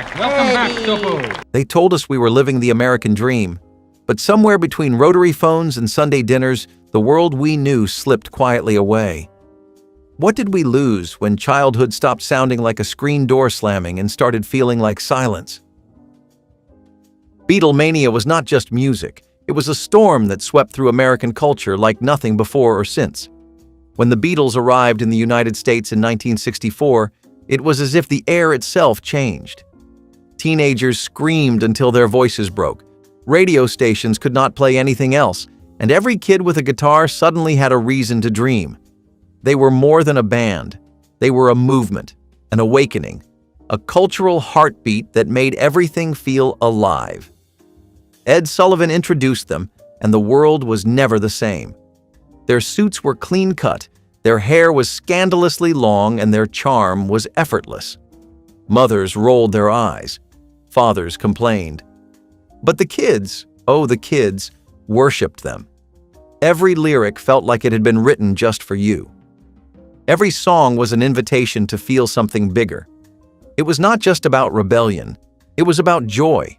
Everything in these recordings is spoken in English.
Welcome back, Topo. They told us we were living the American dream. But somewhere between rotary phones and Sunday dinners, the world we knew slipped quietly away. What did we lose when childhood stopped sounding like a screen door slamming and started feeling like silence? Beatlemania was not just music. It was a storm that swept through American culture like nothing before or since. When the Beatles arrived in the United States in 1964, it was as if the air itself changed. Teenagers screamed until their voices broke. Radio stations could not play anything else, and every kid with a guitar suddenly had a reason to dream. They were more than a band. They were a movement, an awakening, a cultural heartbeat that made everything feel alive. Ed Sullivan introduced them, and the world was never the same. Their suits were clean-cut, their hair was scandalously long, and their charm was effortless. Mothers rolled their eyes. Fathers complained. But the kids, oh the kids, worshipped them. Every lyric felt like it had been written just for you. Every song was an invitation to feel something bigger. It was not just about rebellion. It was about joy.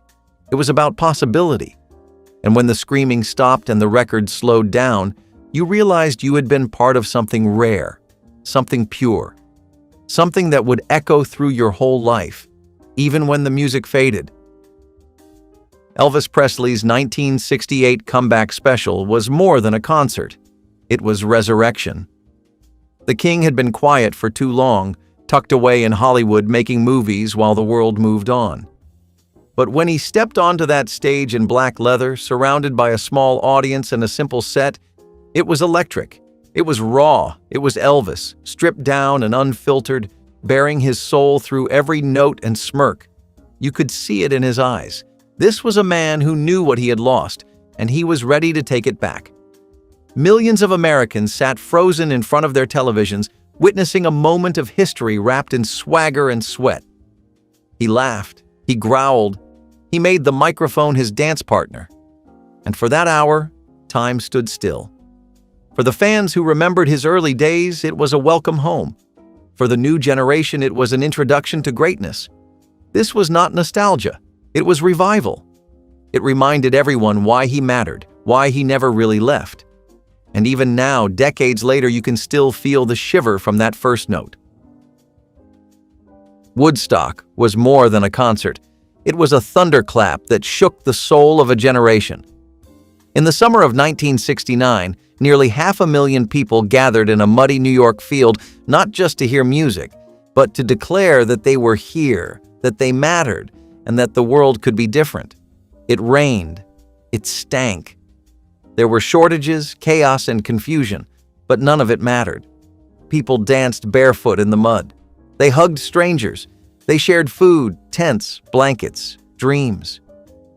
It was about possibility. And when the screaming stopped and the record slowed down, you realized you had been part of something rare, something pure, something that would echo through your whole life, even when the music faded. Elvis Presley's 1968 comeback special was more than a concert. It was resurrection. The king had been quiet for too long, tucked away in Hollywood making movies while the world moved on. But when he stepped onto that stage in black leather, surrounded by a small audience and a simple set, it was electric. It was raw. It was Elvis, stripped down and unfiltered, bearing his soul through every note and smirk. You could see it in his eyes. This was a man who knew what he had lost, and he was ready to take it back. Millions of Americans sat frozen in front of their televisions, witnessing a moment of history wrapped in swagger and sweat. He laughed. He growled. He made the microphone his dance partner. And for that hour, time stood still. For the fans who remembered his early days, it was a welcome home. For the new generation, it was an introduction to greatness. This was not nostalgia. It was revival. It reminded everyone why he mattered, why he never really left. And even now, decades later, you can still feel the shiver from that first note. Woodstock was more than a concert. It was a thunderclap that shook the soul of a generation. In the summer of 1969, nearly 500,000 people gathered in a muddy New York field, not just to hear music, but to declare that they were here, that they mattered, and that the world could be different. It rained. It stank. There were shortages, chaos, and confusion, but none of it mattered. People danced barefoot in the mud. They hugged strangers. They shared food, tents, blankets, dreams.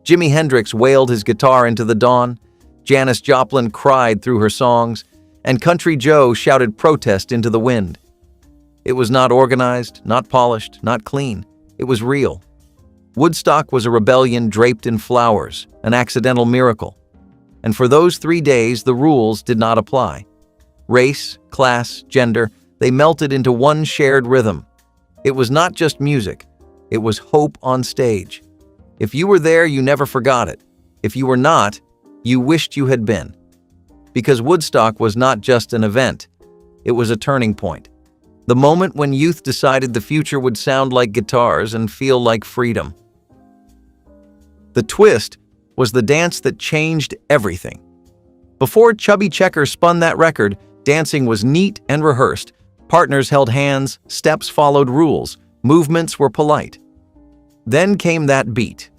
Jimi Hendrix wailed his guitar into the dawn. Janis Joplin cried through her songs, and Country Joe shouted protest into the wind. It was not organized, not polished, not clean. It was real. Woodstock was a rebellion draped in flowers, an accidental miracle. And for those 3 days, the rules did not apply. Race, class, gender, they melted into one shared rhythm. It was not just music. It was hope on stage. If you were there, you never forgot it. If you were not, you wished you had been. Because Woodstock was not just an event. It was a turning point. The moment when youth decided the future would sound like guitars and feel like freedom. The twist was the dance that changed everything. Before Chubby Checker spun that record, dancing was neat and rehearsed. Partners held hands, steps followed rules, movements were polite. Then came that beat,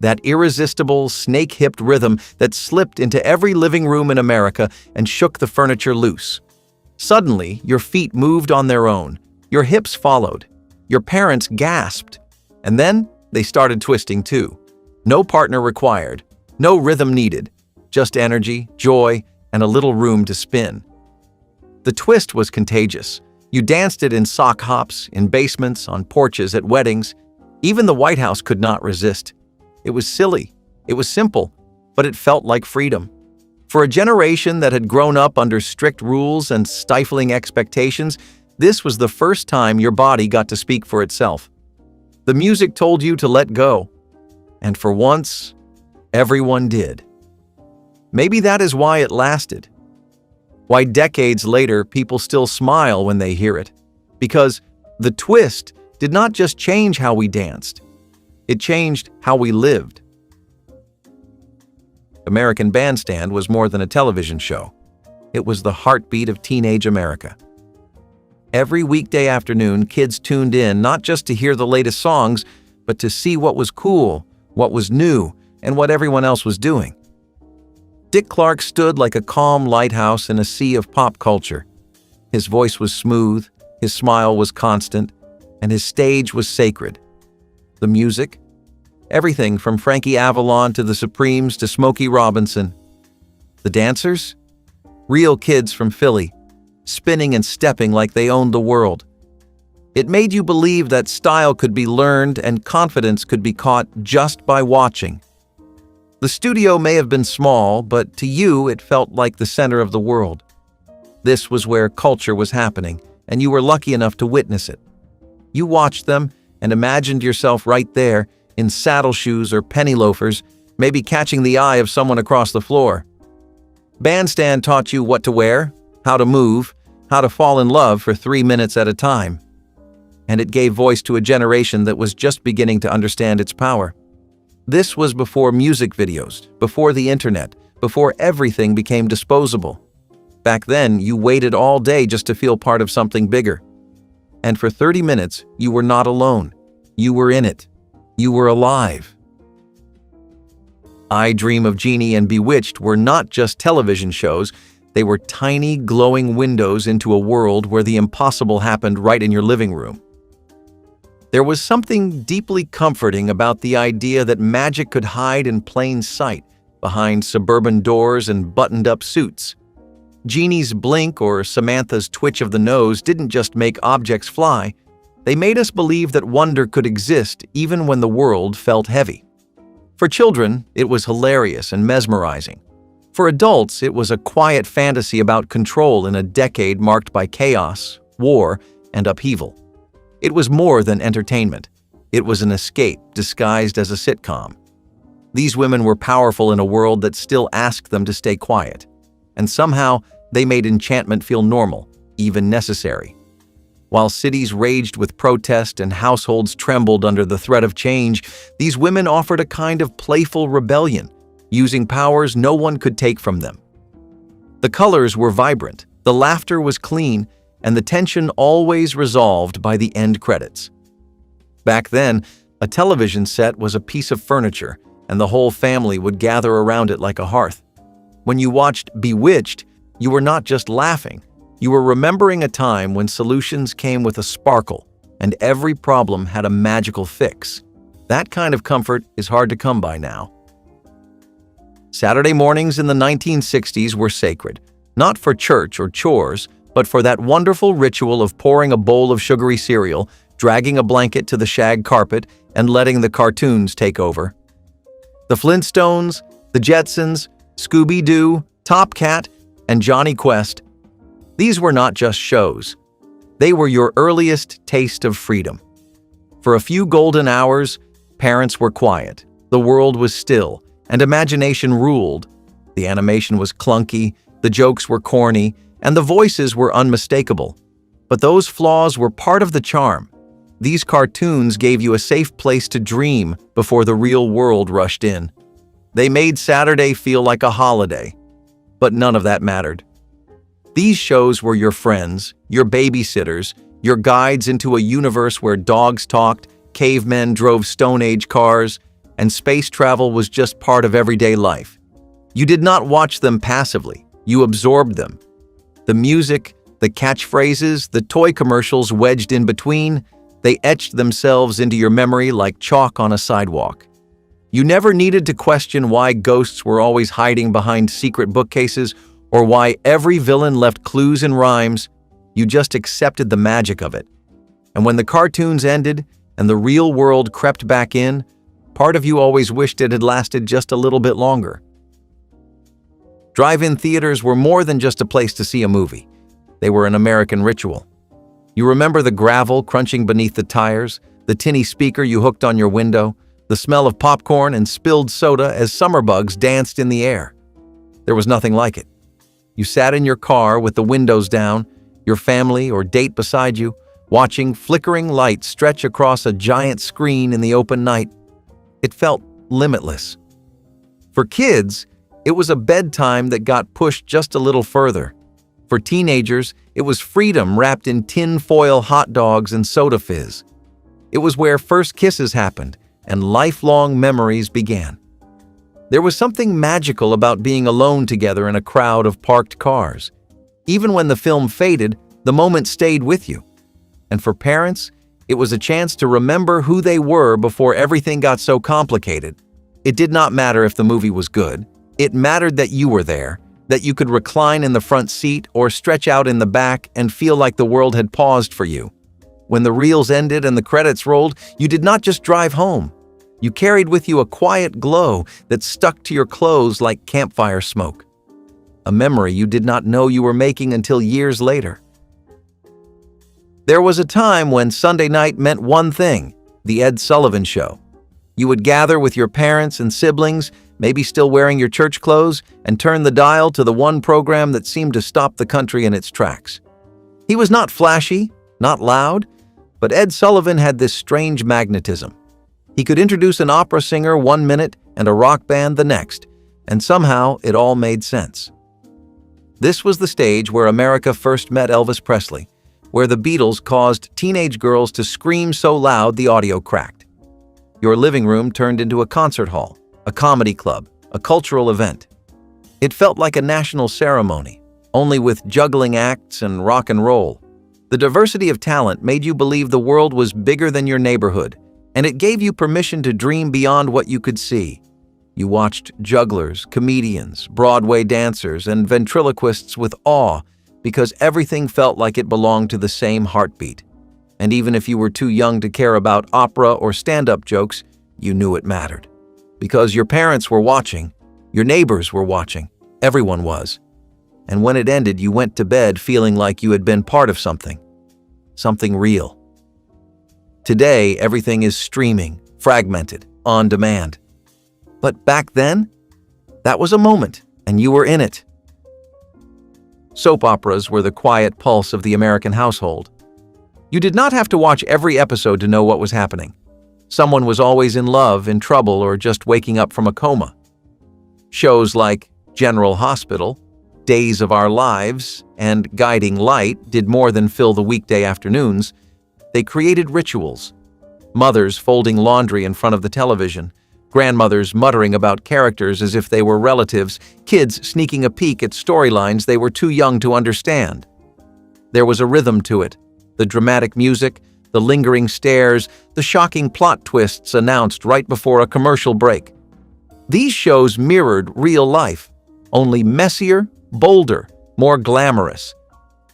that irresistible, snake-hipped rhythm that slipped into every living room in America and shook the furniture loose. Suddenly, your feet moved on their own, your hips followed, your parents gasped, and then they started twisting too. No partner required, no rhythm needed, just energy, joy, and a little room to spin. The twist was contagious. You danced it in sock hops, in basements, on porches, at weddings. Even the White House could not resist. It was silly, it was simple, but it felt like freedom. For a generation that had grown up under strict rules and stifling expectations, this was the first time your body got to speak for itself. The music told you to let go. And for once, everyone did. Maybe that is why it lasted. Why decades later people still smile when they hear it. Because the twist did not just change how we danced. It changed how we lived. American Bandstand was more than a television show. It was the heartbeat of teenage America. Every weekday afternoon, kids tuned in not just to hear the latest songs, but to see what was cool, what was new, and what everyone else was doing. Dick Clark stood like a calm lighthouse in a sea of pop culture. His voice was smooth, his smile was constant, and his stage was sacred. The music? Everything from Frankie Avalon to the Supremes to Smokey Robinson. The dancers? Real kids from Philly, spinning and stepping like they owned the world. It made you believe that style could be learned and confidence could be caught just by watching. The studio may have been small, but to you it felt like the center of the world. This was where culture was happening, and you were lucky enough to witness it. You watched them and imagined yourself right there, in saddle shoes or penny loafers, maybe catching the eye of someone across the floor. Bandstand taught you what to wear, how to move, how to fall in love for 3 minutes at a time. And it gave voice to a generation that was just beginning to understand its power. This was before music videos, before the internet, before everything became disposable. Back then, you waited all day just to feel part of something bigger. And for 30 minutes, you were not alone. You were in it. You were alive. I Dream of Jeannie and Bewitched were not just television shows, they were tiny, glowing windows into a world where the impossible happened right in your living room. There was something deeply comforting about the idea that magic could hide in plain sight, behind suburban doors and buttoned-up suits. Jeannie's blink or Samantha's twitch of the nose didn't just make objects fly, they made us believe that wonder could exist even when the world felt heavy. For children, it was hilarious and mesmerizing. For adults, it was a quiet fantasy about control in a decade marked by chaos, war, and upheaval. It was more than entertainment. It was an escape disguised as a sitcom. These women were powerful in a world that still asked them to stay quiet. And somehow, they made enchantment feel normal, even necessary. While cities raged with protest and households trembled under the threat of change, these women offered a kind of playful rebellion, using powers no one could take from them. The colors were vibrant, the laughter was clean, and the tension always resolved by the end credits. Back then, a television set was a piece of furniture, and the whole family would gather around it like a hearth. When you watched Bewitched, you were not just laughing, you were remembering a time when solutions came with a sparkle, and every problem had a magical fix. That kind of comfort is hard to come by now. Saturday mornings in the 1960s were sacred, not for church or chores, but for that wonderful ritual of pouring a bowl of sugary cereal, dragging a blanket to the shag carpet, and letting the cartoons take over. The Flintstones, the Jetsons, Scooby-Doo, Top Cat, and Johnny Quest. These were not just shows. They were your earliest taste of freedom. For a few golden hours, parents were quiet, the world was still, and imagination ruled. The animation was clunky, the jokes were corny, and the voices were unmistakable. But those flaws were part of the charm. These cartoons gave you a safe place to dream before the real world rushed in. They made Saturday feel like a holiday. But none of that mattered. These shows were your friends, your babysitters, your guides into a universe where dogs talked, cavemen drove Stone Age cars, and space travel was just part of everyday life. You did not watch them passively, you absorbed them. The music, the catchphrases, the toy commercials wedged in between, they etched themselves into your memory like chalk on a sidewalk. You never needed to question why ghosts were always hiding behind secret bookcases or why every villain left clues and rhymes. You just accepted the magic of it. And when the cartoons ended and the real world crept back in, part of you always wished it had lasted just a little bit longer. Drive-in theaters were more than just a place to see a movie. They were an American ritual. You remember the gravel crunching beneath the tires, the tinny speaker you hooked on your window, the smell of popcorn and spilled soda as summer bugs danced in the air. There was nothing like it. You sat in your car with the windows down, your family or date beside you, watching flickering lights stretch across a giant screen in the open night. It felt limitless. For kids, it was a bedtime that got pushed just a little further. For teenagers, it was freedom wrapped in tin-foil hot dogs and soda fizz. It was where first kisses happened and lifelong memories began. There was something magical about being alone together in a crowd of parked cars. Even when the film faded, the moment stayed with you. And for parents, it was a chance to remember who they were before everything got so complicated. It did not matter if the movie was good. It mattered that you were there, that you could recline in the front seat or stretch out in the back and feel like the world had paused for you. When the reels ended and the credits rolled, you did not just drive home. You carried with you a quiet glow that stuck to your clothes like campfire smoke. A memory you did not know you were making until years later. There was a time when Sunday night meant one thing, the Ed Sullivan Show. You would gather with your parents and siblings, maybe still wearing your church clothes, and turn the dial to the one program that seemed to stop the country in its tracks. He was not flashy, not loud, but Ed Sullivan had this strange magnetism. He could introduce an opera singer one minute and a rock band the next, and somehow it all made sense. This was the stage where America first met Elvis Presley, where the Beatles caused teenage girls to scream so loud the audio cracked. Your living room turned into a concert hall, a comedy club, a cultural event. It felt like a national ceremony, only with juggling acts and rock and roll. The diversity of talent made you believe the world was bigger than your neighborhood, and it gave you permission to dream beyond what you could see. You watched jugglers, comedians, Broadway dancers, and ventriloquists with awe because everything felt like it belonged to the same heartbeat. And even if you were too young to care about opera or stand-up jokes, you knew it mattered. Because your parents were watching, your neighbors were watching, everyone was. And when it ended, you went to bed feeling like you had been part of something real. Today, everything is streaming, fragmented, on demand. But back then, that was a moment, and you were in it. Soap operas were the quiet pulse of the American household. You did not have to watch every episode to know what was happening. Someone was always in love, in trouble, or just waking up from a coma. Shows like General Hospital, Days of Our Lives, and Guiding Light did more than fill the weekday afternoons. They created rituals. Mothers folding laundry in front of the television, grandmothers muttering about characters as if they were relatives, kids sneaking a peek at storylines they were too young to understand. There was a rhythm to it, the dramatic music, the lingering stares, the shocking plot twists announced right before a commercial break. These shows mirrored real life, only messier, bolder, more glamorous.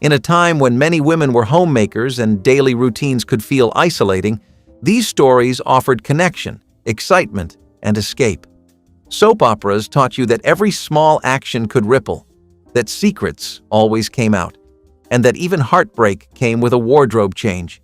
In a time when many women were homemakers and daily routines could feel isolating, these stories offered connection, excitement, and escape. Soap operas taught you that every small action could ripple, that secrets always came out, and that even heartbreak came with a wardrobe change.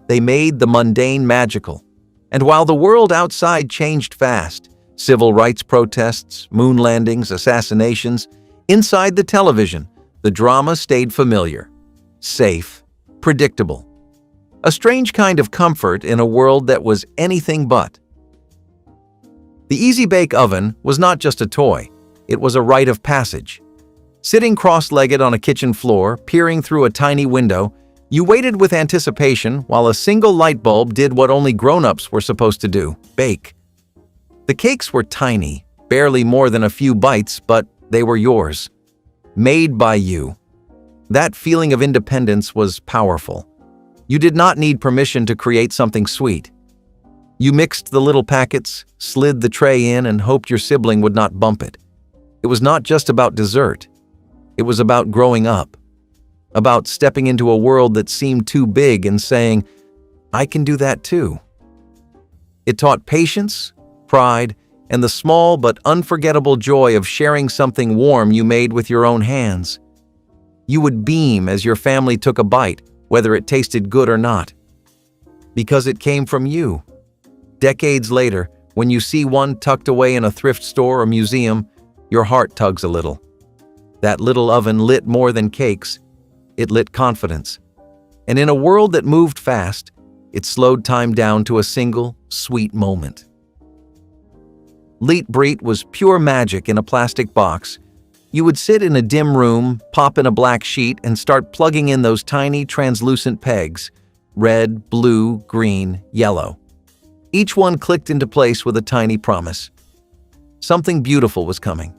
They made the mundane magical. And while the world outside changed fast, civil rights protests, moon landings, assassinations, inside the television, the drama stayed familiar, safe, predictable. A strange kind of comfort in a world that was anything but. The Easy Bake Oven was not just a toy, it was a rite of passage. Sitting cross-legged on a kitchen floor, peering through a tiny window, you waited with anticipation while a single light bulb did what only grown-ups were supposed to do, bake. The cakes were tiny, barely more than a few bites, but they were yours. Made by you. That feeling of independence was powerful. You did not need permission to create something sweet. You mixed the little packets, slid the tray in, and hoped your sibling would not bump it. It was not just about dessert. It was about growing up. About stepping into a world that seemed too big and saying, I can do that too. It taught patience, pride, and the small but unforgettable joy of sharing something warm you made with your own hands. You would beam as your family took a bite, whether it tasted good or not. Because it came from you. Decades later, when you see one tucked away in a thrift store or museum, your heart tugs a little. That little oven lit more than cakes. It lit confidence. And in a world that moved fast, it slowed time down to a single, sweet moment. Leet Breet was pure magic in a plastic box. You would sit in a dim room, pop in a black sheet, and start plugging in those tiny, translucent pegs. Red, blue, green, yellow. Each one clicked into place with a tiny promise. Something beautiful was coming.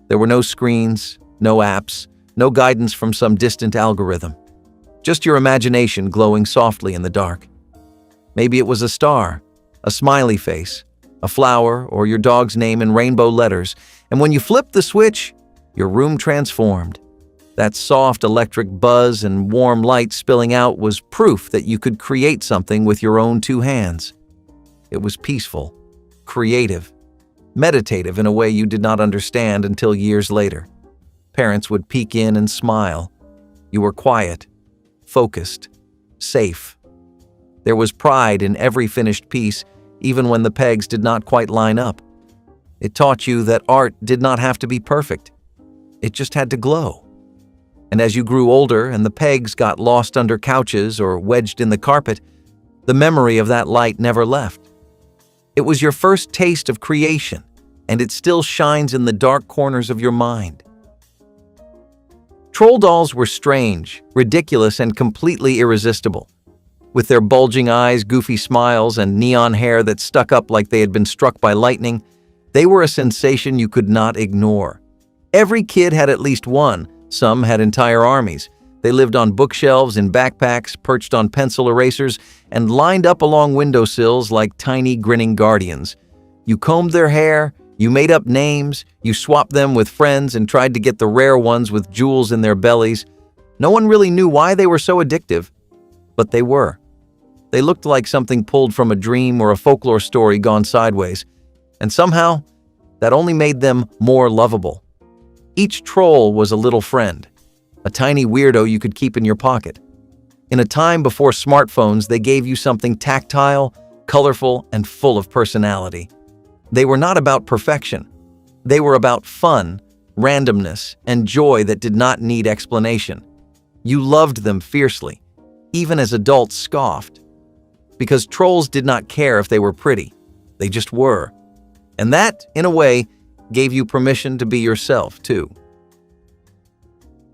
There were no screens, no apps, no guidance from some distant algorithm. Just your imagination glowing softly in the dark. Maybe it was a star, a smiley face, a flower, or your dog's name in rainbow letters, and when you flipped the switch, your room transformed. That soft electric buzz and warm light spilling out was proof that you could create something with your own two hands. It was peaceful, creative, meditative in a way you did not understand until years later. Parents would peek in and smile. You were quiet, focused, safe. There was pride in every finished piece, even when the pegs did not quite line up. It taught you that art did not have to be perfect. It just had to glow. And as you grew older and the pegs got lost under couches or wedged in the carpet, the memory of that light never left. It was your first taste of creation, and it still shines in the dark corners of your mind. Troll dolls were strange, ridiculous, and completely irresistible. With their bulging eyes, goofy smiles, and neon hair that stuck up like they had been struck by lightning, they were a sensation you could not ignore. Every kid had at least one. Some had entire armies. They lived on bookshelves, in backpacks, perched on pencil erasers, and lined up along windowsills like tiny grinning guardians. You combed their hair, you made up names, you swapped them with friends and tried to get the rare ones with jewels in their bellies. No one really knew why they were so addictive, but they were. They looked like something pulled from a dream or a folklore story gone sideways, and somehow, that only made them more lovable. Each troll was a little friend, a tiny weirdo you could keep in your pocket. In a time before smartphones, they gave you something tactile, colorful, and full of personality. They were not about perfection. They were about fun, randomness, and joy that did not need explanation. You loved them fiercely, even as adults scoffed. Because trolls did not care if they were pretty. They just were. And that, in a way, gave you permission to be yourself, too.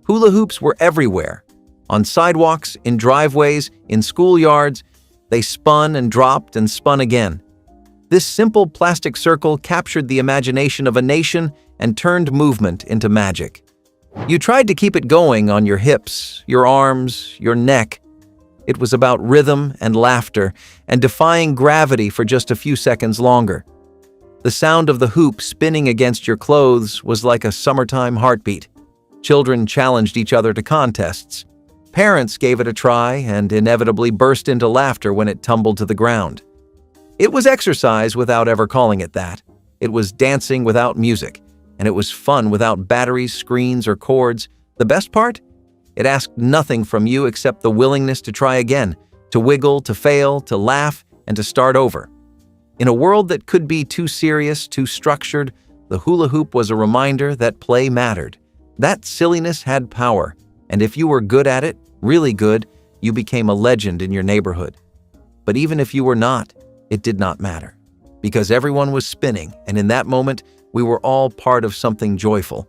Hula hoops were everywhere. On sidewalks, in driveways, in schoolyards, they spun and dropped and spun again. This simple plastic circle captured the imagination of a nation and turned movement into magic. You tried to keep it going on your hips, your arms, your neck. It was about rhythm and laughter and defying gravity for just a few seconds longer. The sound of the hoop spinning against your clothes was like a summertime heartbeat. Children challenged each other to contests. Parents gave it a try and inevitably burst into laughter when it tumbled to the ground. It was exercise without ever calling it that. It was dancing without music, and it was fun without batteries, screens, or cords. The best part? It asked nothing from you except the willingness to try again, to wiggle, to fail, to laugh, and to start over. In a world that could be too serious, too structured, the hula hoop was a reminder that play mattered. That silliness had power, and if you were good at it, really good, you became a legend in your neighborhood. But even if you were not, it did not matter, because everyone was spinning, and in that moment, we were all part of something joyful.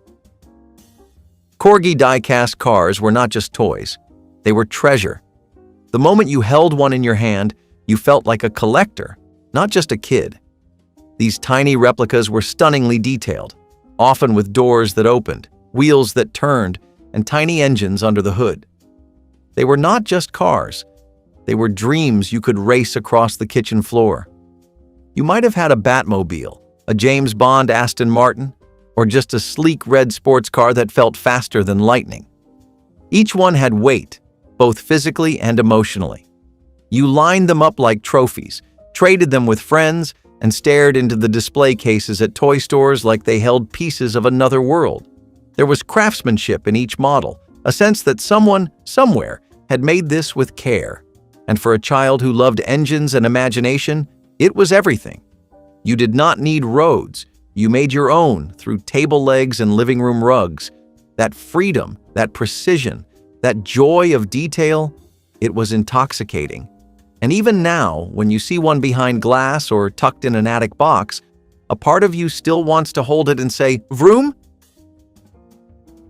Corgi die-cast cars were not just toys. They were treasure. The moment you held one in your hand, you felt like a collector, not just a kid. These tiny replicas were stunningly detailed, often with doors that opened, wheels that turned, and tiny engines under the hood. They were not just cars. They were dreams you could race across the kitchen floor. You might have had a Batmobile, a James Bond Aston Martin, or just a sleek red sports car that felt faster than lightning. Each one had weight, both physically and emotionally. You lined them up like trophies, traded them with friends, and stared into the display cases at toy stores like they held pieces of another world. There was craftsmanship in each model, a sense that someone, somewhere, had made this with care. And for a child who loved engines and imagination, it was everything. You did not need roads. You made your own through table legs and living room rugs. That freedom, that precision, that joy of detail, it was intoxicating. And even now, when you see one behind glass or tucked in an attic box, a part of you still wants to hold it and say, "Vroom?"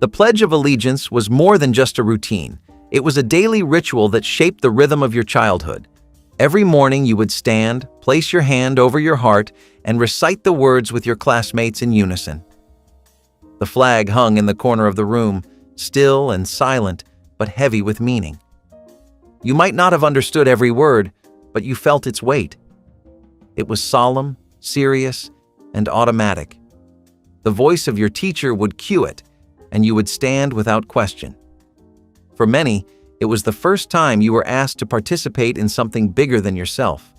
The Pledge of Allegiance was more than just a routine. It was a daily ritual that shaped the rhythm of your childhood. Every morning you would stand, place your hand over your heart, and recite the words with your classmates in unison. The flag hung in the corner of the room, still and silent, but heavy with meaning. You might not have understood every word, but you felt its weight. It was solemn, serious, and automatic. The voice of your teacher would cue it, and you would stand without question. For many, it was the first time you were asked to participate in something bigger than yourself.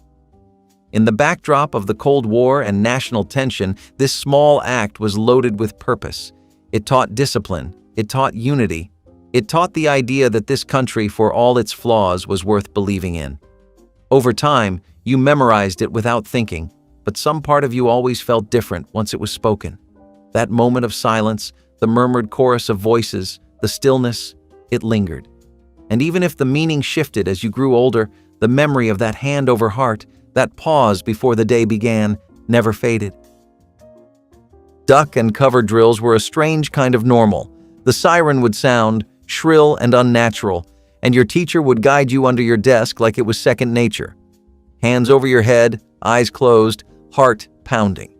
In the backdrop of the Cold War and national tension, this small act was loaded with purpose. It taught discipline, it taught unity, it taught the idea that this country, for all its flaws, was worth believing in. Over time, you memorized it without thinking, but some part of you always felt different once it was spoken. That moment of silence, the murmured chorus of voices, the stillness, it lingered. And even if the meaning shifted as you grew older, the memory of that hand over heart, that pause before the day began, never faded. Duck and cover drills were a strange kind of normal. The siren would sound, shrill and unnatural, and your teacher would guide you under your desk like it was second nature. Hands over your head, eyes closed, heart pounding.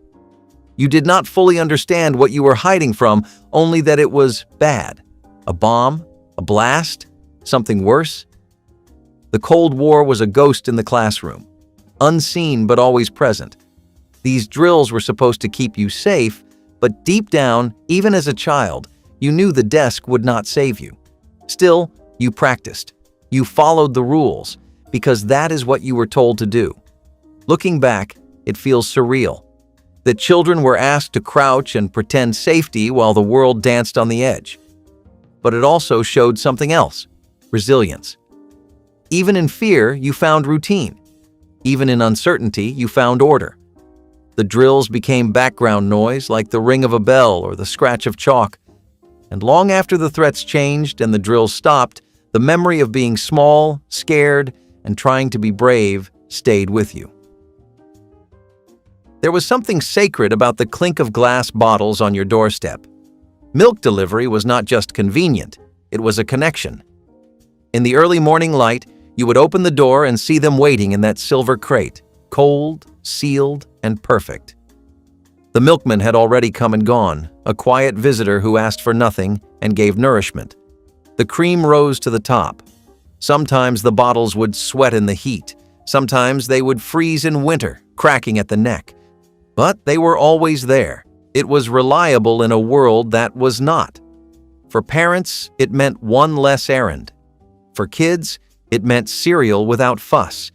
You did not fully understand what you were hiding from, only that it was bad. A bomb? A blast? Something worse? The Cold War was a ghost in the classroom, unseen but always present. These drills were supposed to keep you safe, but deep down, even as a child, you knew the desk would not save you. Still, you practiced. You followed the rules, because that is what you were told to do. Looking back, it feels surreal. That children were asked to crouch and pretend safety while the world danced on the edge. But it also showed something else: resilience. Even in fear, you found routine. Even in uncertainty, you found order. The drills became background noise like the ring of a bell or the scratch of chalk. And long after the threats changed and the drills stopped, the memory of being small, scared, and trying to be brave stayed with you. There was something sacred about the clink of glass bottles on your doorstep. Milk delivery was not just convenient, it was a connection. In the early morning light, you would open the door and see them waiting in that silver crate, cold, sealed, and perfect. The milkman had already come and gone, a quiet visitor who asked for nothing and gave nourishment. The cream rose to the top. Sometimes the bottles would sweat in the heat. Sometimes they would freeze in winter, cracking at the neck. But they were always there. It was reliable in a world that was not. For parents, it meant one less errand. For kids, it meant cereal without fuss.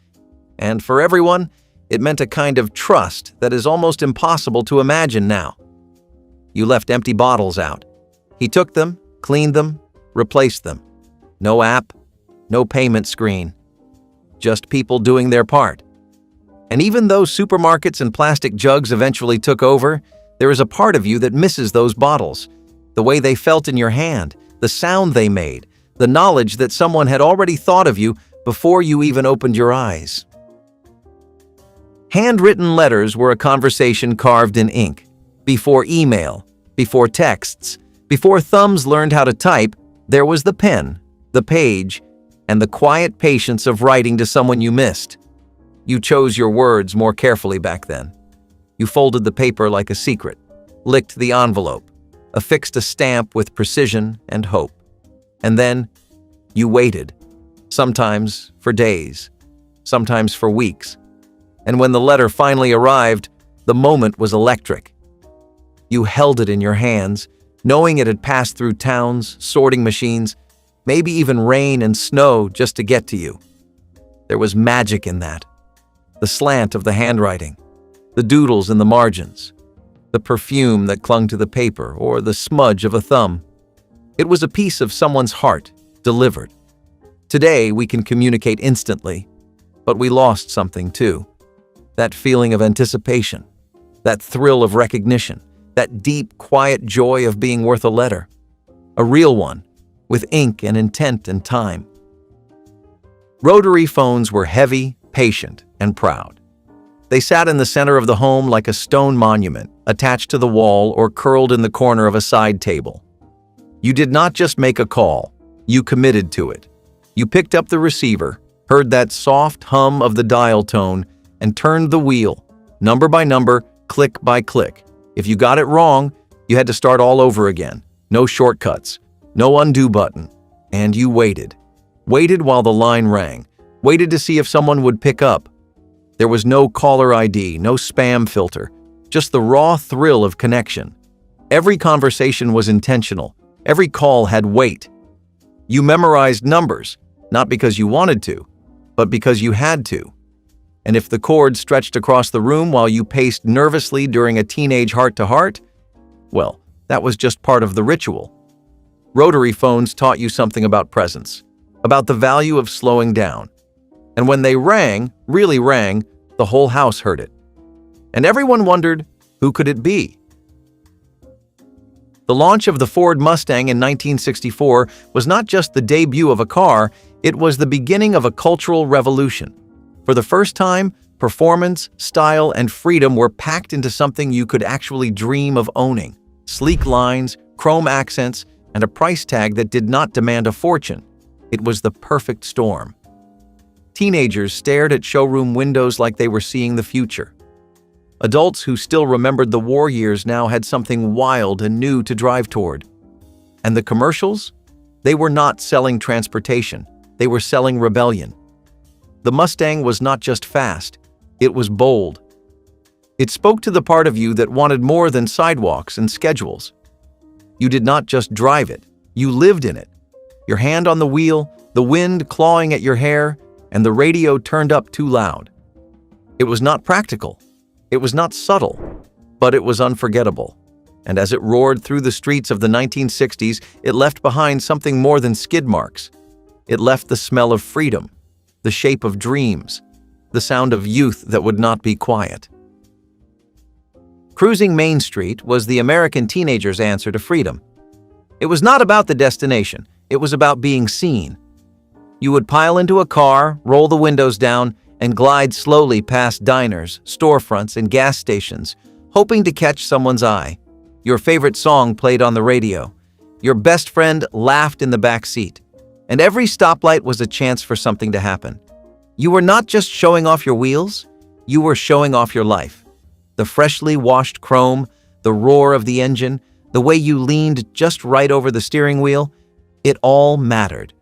And for everyone, it meant a kind of trust that is almost impossible to imagine now. You left empty bottles out. He took them, cleaned them, replaced them. No app, no payment screen. Just people doing their part. And even though supermarkets and plastic jugs eventually took over, there is a part of you that misses those bottles. The way they felt in your hand, the sound they made, the knowledge that someone had already thought of you before you even opened your eyes. Handwritten letters were a conversation carved in ink. Before email, before texts, before thumbs learned how to type, there was the pen, the page, and the quiet patience of writing to someone you missed. You chose your words more carefully back then. You folded the paper like a secret, licked the envelope, affixed a stamp with precision and hope. And then, you waited, sometimes for days, sometimes for weeks. And when the letter finally arrived, the moment was electric. You held it in your hands, knowing it had passed through towns, sorting machines, maybe even rain and snow just to get to you. There was magic in that. The slant of the handwriting, the doodles in the margins, the perfume that clung to the paper, or the smudge of a thumb. It was a piece of someone's heart, delivered. Today, we can communicate instantly, but we lost something too. That feeling of anticipation, that thrill of recognition, that deep, quiet joy of being worth a letter. A real one, with ink and intent and time. Rotary phones were heavy, patient, and proud. They sat in the center of the home like a stone monument, attached to the wall or curled in the corner of a side table. You did not just make a call, you committed to it. You picked up the receiver, heard that soft hum of the dial tone, and turned the wheel, number by number, click by click. If you got it wrong, you had to start all over again. No shortcuts, no undo button. And you waited. Waited while the line rang. Waited to see if someone would pick up. There was no caller ID, no spam filter, just the raw thrill of connection. Every conversation was intentional. Every call had weight. You memorized numbers, not because you wanted to, but because you had to. And if the cord stretched across the room while you paced nervously during a teenage heart-to-heart, well, that was just part of the ritual. Rotary phones taught you something about presence, about the value of slowing down. And when they rang, really rang, the whole house heard it. And everyone wondered, who could it be? The launch of the Ford Mustang in 1964 was not just the debut of a car, it was the beginning of a cultural revolution. For the first time, performance, style, and freedom were packed into something you could actually dream of owning. Sleek lines, chrome accents, and a price tag that did not demand a fortune. It was the perfect storm. Teenagers stared at showroom windows like they were seeing the future. Adults who still remembered the war years now had something wild and new to drive toward. And the commercials? They were not selling transportation. They were selling rebellion. The Mustang was not just fast, it was bold. It spoke to the part of you that wanted more than sidewalks and schedules. You did not just drive it, you lived in it. Your hand on the wheel, the wind clawing at your hair, and the radio turned up too loud. It was not practical. It was not subtle, but it was unforgettable. And as it roared through the streets of the 1960s, it left behind something more than skid marks. It left the smell of freedom, the shape of dreams, the sound of youth that would not be quiet. Cruising Main Street was the American teenager's answer to freedom. It was not about the destination, it was about being seen. You would pile into a car, roll the windows down, and glide slowly past diners, storefronts, and gas stations, hoping to catch someone's eye. Your favorite song played on the radio. Your best friend laughed in the back seat. And every stoplight was a chance for something to happen. You were not just showing off your wheels, you were showing off your life. The freshly washed chrome, the roar of the engine, the way you leaned just right over the steering wheel, it all mattered.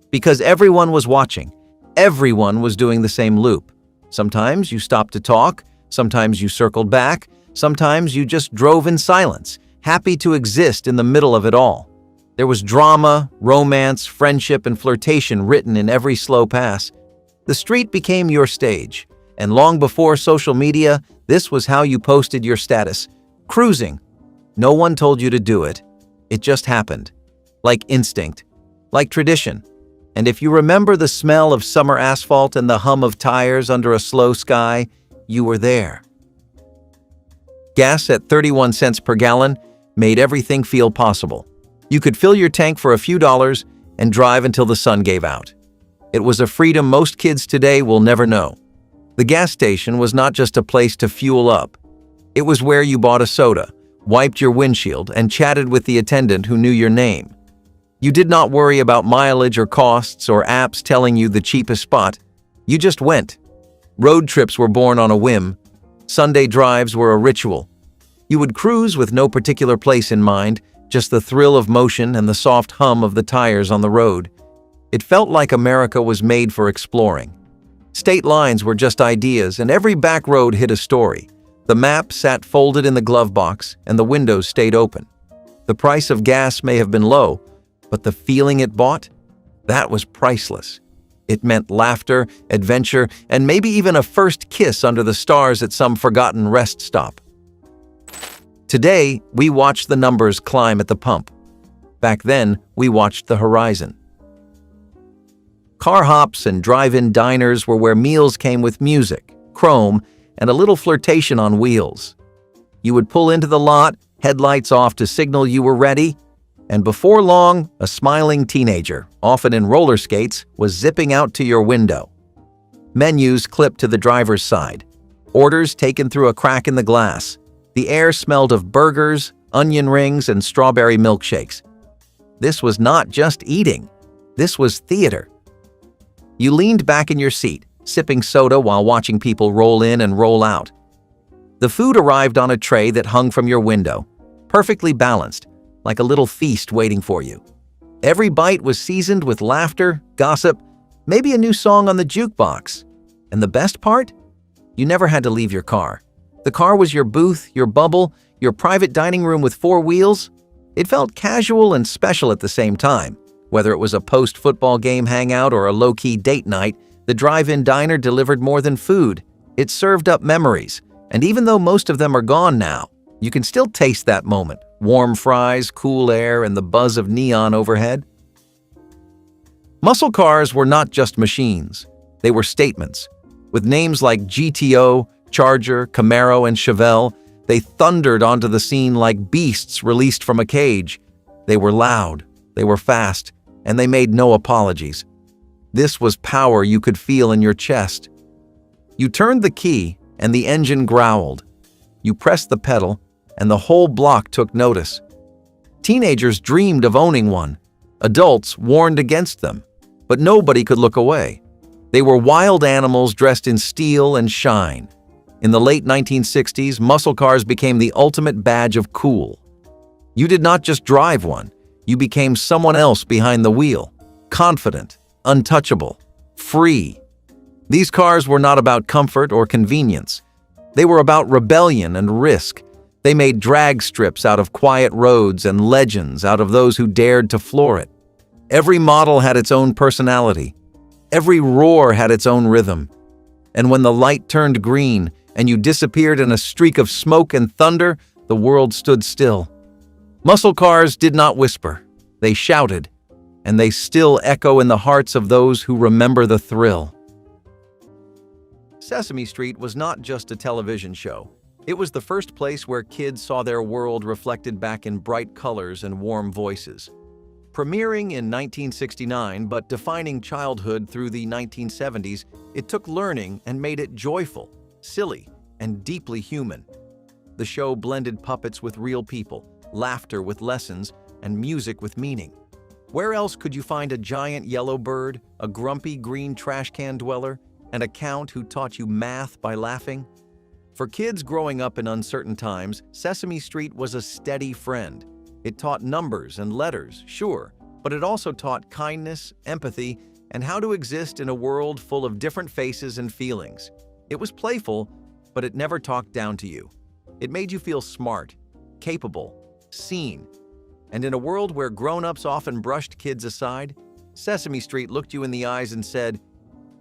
Because everyone was watching. Everyone was doing the same loop. Sometimes you stopped to talk, sometimes you circled back, sometimes you just drove in silence, happy to exist in the middle of it all. There was drama, romance, friendship, and flirtation written in every slow pass. The street became your stage, and long before social media, this was how you posted your status. Cruising. No one told you to do it. It just happened. Like instinct. Like tradition. And if you remember the smell of summer asphalt and the hum of tires under a slow sky, you were there. Gas at 31 cents per gallon made everything feel possible. You could fill your tank for a few dollars and drive until the sun gave out. It was a freedom most kids today will never know. The gas station was not just a place to fuel up. It was where you bought a soda, wiped your windshield, and chatted with the attendant who knew your name. You did not worry about mileage or costs or apps telling you the cheapest spot. You just went. Road trips were born on a whim. Sunday drives were a ritual. You would cruise with no particular place in mind, just the thrill of motion and the soft hum of the tires on the road. It felt like America was made for exploring. State lines were just ideas, and every back road hid a story. The map sat folded in the glove box, and the windows stayed open. The price of gas may have been low, but the feeling it bought? That was priceless. It meant laughter, adventure, and maybe even a first kiss under the stars at some forgotten rest stop. Today, we watch the numbers climb at the pump. Back then, we watched the horizon. Car hops and drive-in diners were where meals came with music, chrome, and a little flirtation on wheels. You would pull into the lot, headlights off to signal you were ready, and before long, a smiling teenager, often in roller skates, was zipping out to your window. Menus clipped to the driver's side, orders taken through a crack in the glass. The air smelled of burgers, onion rings, and strawberry milkshakes. This was not just eating. This was theater. You leaned back in your seat, sipping soda while watching people roll in and roll out. The food arrived on a tray that hung from your window, perfectly balanced, like a little feast waiting for you. Every bite was seasoned with laughter, gossip, maybe a new song on the jukebox. And the best part? You never had to leave your car. The car was your booth, your bubble, your private dining room with 4 wheels. It felt casual and special at the same time. Whether it was a post-football game hangout or a low-key date night, the drive-in diner delivered more than food. It served up memories, and even though most of them are gone now, you can still taste that moment. Warm fries, cool air, and the buzz of neon overhead. Muscle cars were not just machines. They were statements. With names like GTO, Charger, Camaro, and Chevelle, they thundered onto the scene like beasts released from a cage. They were loud, they were fast, and they made no apologies. This was power you could feel in your chest. You turned the key, and the engine growled. You pressed the pedal, and the whole block took notice. Teenagers dreamed of owning one. Adults warned against them, but nobody could look away. They were wild animals dressed in steel and shine. In the late 1960s, muscle cars became the ultimate badge of cool. You did not just drive one, you became someone else behind the wheel. Confident, untouchable, free. These cars were not about comfort or convenience. They were about rebellion and risk. They made drag strips out of quiet roads and legends out of those who dared to floor it. Every model had its own personality. Every roar had its own rhythm. And when the light turned green and you disappeared in a streak of smoke and thunder, the world stood still. Muscle cars did not whisper. They shouted, and they still echo in the hearts of those who remember the thrill. Sesame Street was not just a television show. It was the first place where kids saw their world reflected back in bright colors and warm voices. Premiering in 1969 but defining childhood through the 1970s, it took learning and made it joyful, silly, and deeply human. The show blended puppets with real people, laughter with lessons, and music with meaning. Where else could you find a giant yellow bird, a grumpy green trash can dweller, and a count who taught you math by laughing? For kids growing up in uncertain times, Sesame Street was a steady friend. It taught numbers and letters, sure, but it also taught kindness, empathy, and how to exist in a world full of different faces and feelings. It was playful, but it never talked down to you. It made you feel smart, capable, seen. And in a world where grown-ups often brushed kids aside, Sesame Street looked you in the eyes and said,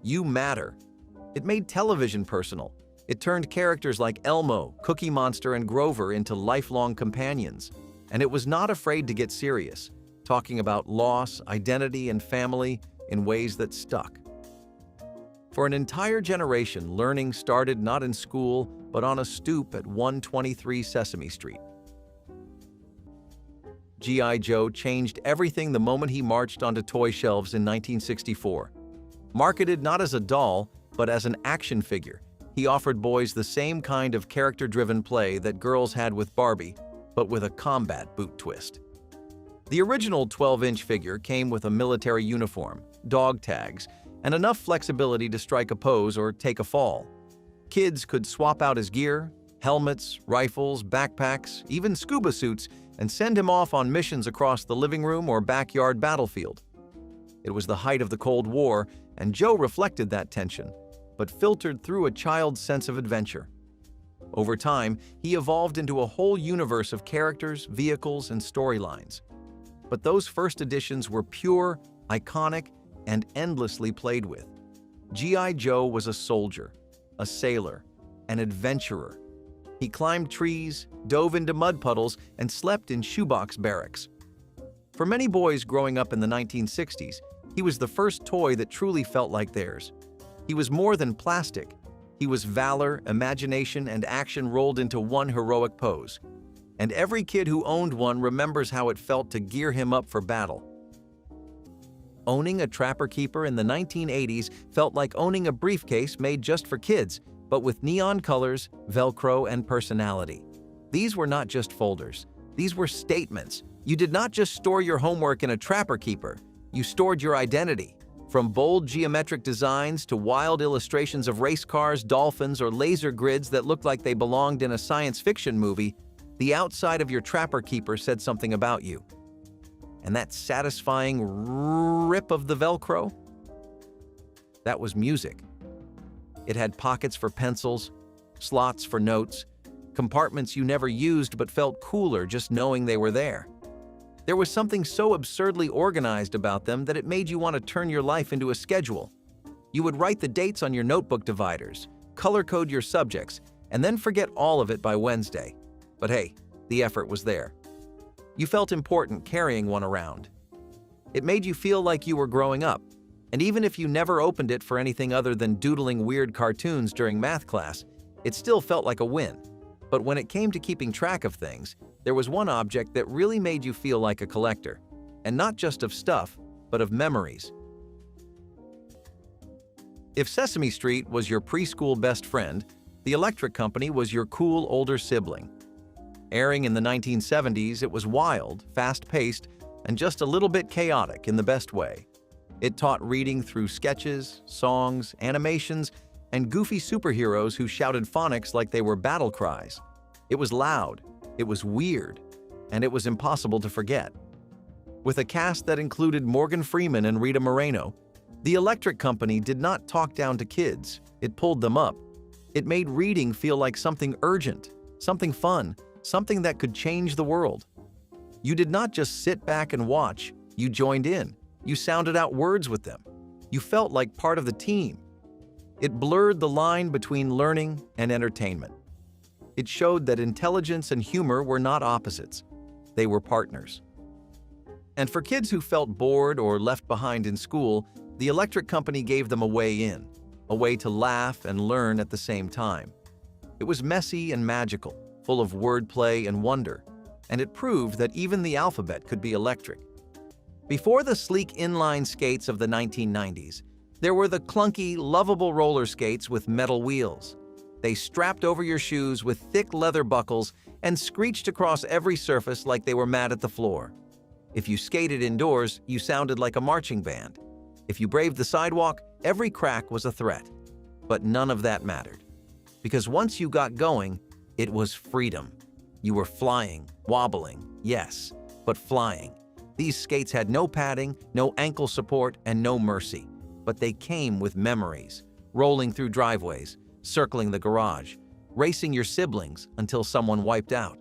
"You matter." It made television personal. It turned characters like Elmo, Cookie Monster, and Grover into lifelong companions. And it was not afraid to get serious, talking about loss, identity, and family in ways that stuck. For an entire generation, learning started not in school, but on a stoop at 123 Sesame Street. G.I. Joe changed everything the moment he marched onto toy shelves in 1964. Marketed not as a doll, but as an action figure, he offered boys the same kind of character-driven play that girls had with Barbie, but with a combat boot twist. The original 12-inch figure came with a military uniform, dog tags, and enough flexibility to strike a pose or take a fall. Kids could swap out his gear, helmets, rifles, backpacks, even scuba suits, and send him off on missions across the living room or backyard battlefield. It was the height of the Cold War, and Joe reflected that tension, but filtered through a child's sense of adventure. Over time, he evolved into a whole universe of characters, vehicles, and storylines. But those first editions were pure, iconic, and endlessly played with. G.I. Joe was a soldier, a sailor, an adventurer. He climbed trees, dove into mud puddles, and slept in shoebox barracks. For many boys growing up in the 1960s, He was the first toy that truly felt like theirs. He was more than plastic. He was valor, imagination, and action rolled into one heroic pose. And every kid who owned one remembers how it felt to gear him up for battle. Owning a Trapper Keeper in the 1980s felt like owning a briefcase made just for kids, but with neon colors, Velcro, and personality. These were not just folders. These were statements. You did not just store your homework in a Trapper Keeper. You stored your identity. From bold geometric designs to wild illustrations of race cars, dolphins, or laser grids that looked like they belonged in a science fiction movie, the outside of your Trapper Keeper said something about you. And that satisfying rip of the Velcro? That was music. It had pockets for pencils, slots for notes, compartments you never used but felt cooler just knowing they were there. There was something so absurdly organized about them that it made you want to turn your life into a schedule. You would write the dates on your notebook dividers, color code your subjects, and then forget all of it by Wednesday. But hey, the effort was there. You felt important carrying one around. It made you feel like you were growing up, and even if you never opened it for anything other than doodling weird cartoons during math class, it still felt like a win. But when it came to keeping track of things, there was one object that really made you feel like a collector, and not just of stuff, but of memories. If Sesame Street was your preschool best friend, the Electric Company was your cool older sibling. Airing in the 1970s, it was wild, fast-paced, and just a little bit chaotic in the best way. It taught reading through sketches, songs, animations, and goofy superheroes who shouted phonics like they were battle cries. It was loud, it was weird, and it was impossible to forget. With a cast that included Morgan Freeman and Rita Moreno, the Electric Company did not talk down to kids, it pulled them up. It made reading feel like something urgent, something fun, something that could change the world. You did not just sit back and watch, you joined in. You sounded out words with them. You felt like part of the team. It blurred the line between learning and entertainment. It showed that intelligence and humor were not opposites. They were partners. And for kids who felt bored or left behind in school, the Electric Company gave them a way in, a way to laugh and learn at the same time. It was messy and magical, full of wordplay and wonder, and it proved that even the alphabet could be electric. Before the sleek inline skates of the 1990s, there were the clunky, lovable roller skates with metal wheels. They strapped over your shoes with thick leather buckles and screeched across every surface like they were mad at the floor. If you skated indoors, you sounded like a marching band. If you braved the sidewalk, every crack was a threat. But none of that mattered. Because once you got going, it was freedom. You were flying, wobbling, yes, but flying. These skates had no padding, no ankle support, and no mercy. But they came with memories, rolling through driveways, circling the garage, racing your siblings until someone wiped out.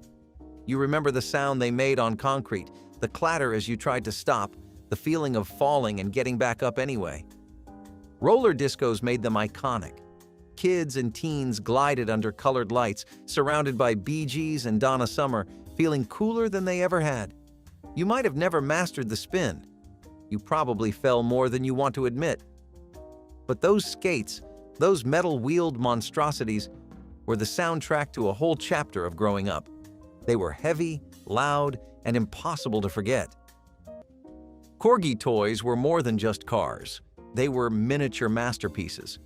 You remember the sound they made on concrete, the clatter as you tried to stop, the feeling of falling and getting back up anyway. Roller discos made them iconic. Kids and teens glided under colored lights, surrounded by Bee Gees and Donna Summer, feeling cooler than they ever had. You might have never mastered the spin. You probably fell more than you want to admit. But those skates, those metal-wheeled monstrosities, were the soundtrack to a whole chapter of growing up. They were heavy, loud, and impossible to forget. Corgi toys were more than just cars. They were miniature masterpieces.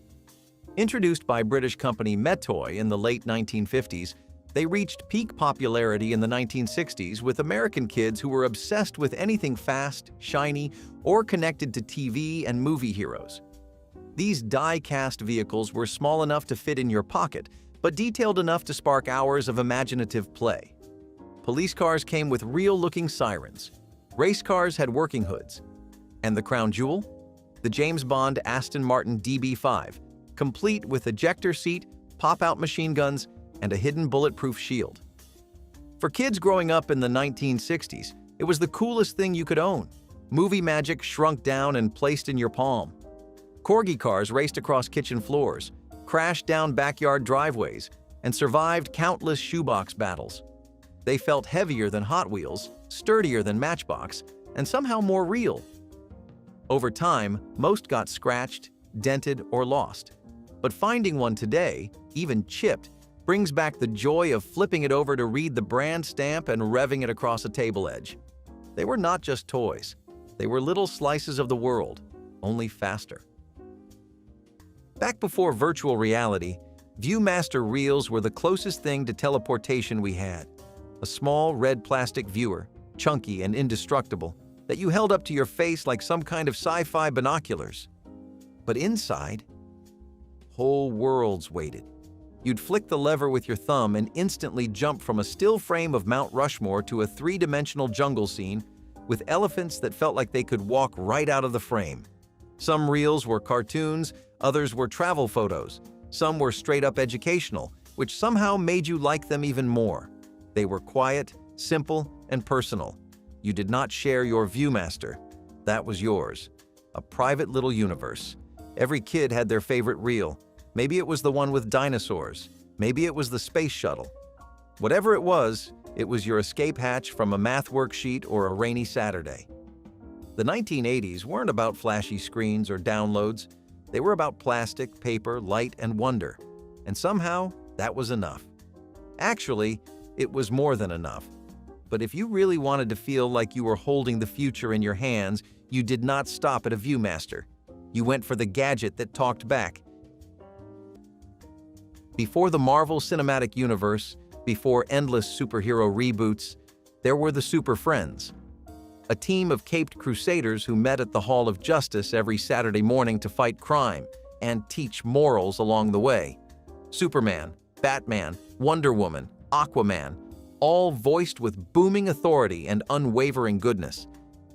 Introduced by British company Metoy in the late 1950s, they reached peak popularity in the 1960s with American kids who were obsessed with anything fast, shiny, or connected to TV and movie heroes. These die-cast vehicles were small enough to fit in your pocket, but detailed enough to spark hours of imaginative play. Police cars came with real-looking sirens. Race cars had working hoods. And the crown jewel? The James Bond Aston Martin DB5, complete with ejector seat, pop-out machine guns, and a hidden bulletproof shield. For kids growing up in the 1960s, it was the coolest thing you could own. Movie magic shrunk down and placed in your palm. Corgi cars raced across kitchen floors, crashed down backyard driveways, and survived countless shoebox battles. They felt heavier than Hot Wheels, sturdier than Matchbox, and somehow more real. Over time, most got scratched, dented, or lost. But finding one today, even chipped, brings back the joy of flipping it over to read the brand stamp and revving it across a table edge. They were not just toys. They were little slices of the world, only faster. Back before virtual reality, Viewmaster reels were the closest thing to teleportation we had. A small red plastic viewer, chunky and indestructible, that you held up to your face like some kind of sci-fi binoculars. But inside, whole worlds waited. You'd flick the lever with your thumb and instantly jump from a still frame of Mount Rushmore to a three-dimensional jungle scene with elephants that felt like they could walk right out of the frame. Some reels were cartoons, others were travel photos. Some were straight-up educational, which somehow made you like them even more. They were quiet, simple, and personal. You did not share your Viewmaster. That was yours. A private little universe. Every kid had their favorite reel. Maybe it was the one with dinosaurs. Maybe it was the space shuttle. Whatever it was your escape hatch from a math worksheet or a rainy Saturday. The 1980s weren't about flashy screens or downloads. They were about plastic, paper, light, and wonder. And somehow, that was enough. Actually, it was more than enough. But if you really wanted to feel like you were holding the future in your hands, you did not stop at a Viewmaster. You went for the gadget that talked back. Before the Marvel Cinematic Universe, before endless superhero reboots, there were the Super Friends. A team of caped crusaders who met at the Hall of Justice every Saturday morning to fight crime and teach morals along the way. Superman, Batman, Wonder Woman, Aquaman, all voiced with booming authority and unwavering goodness.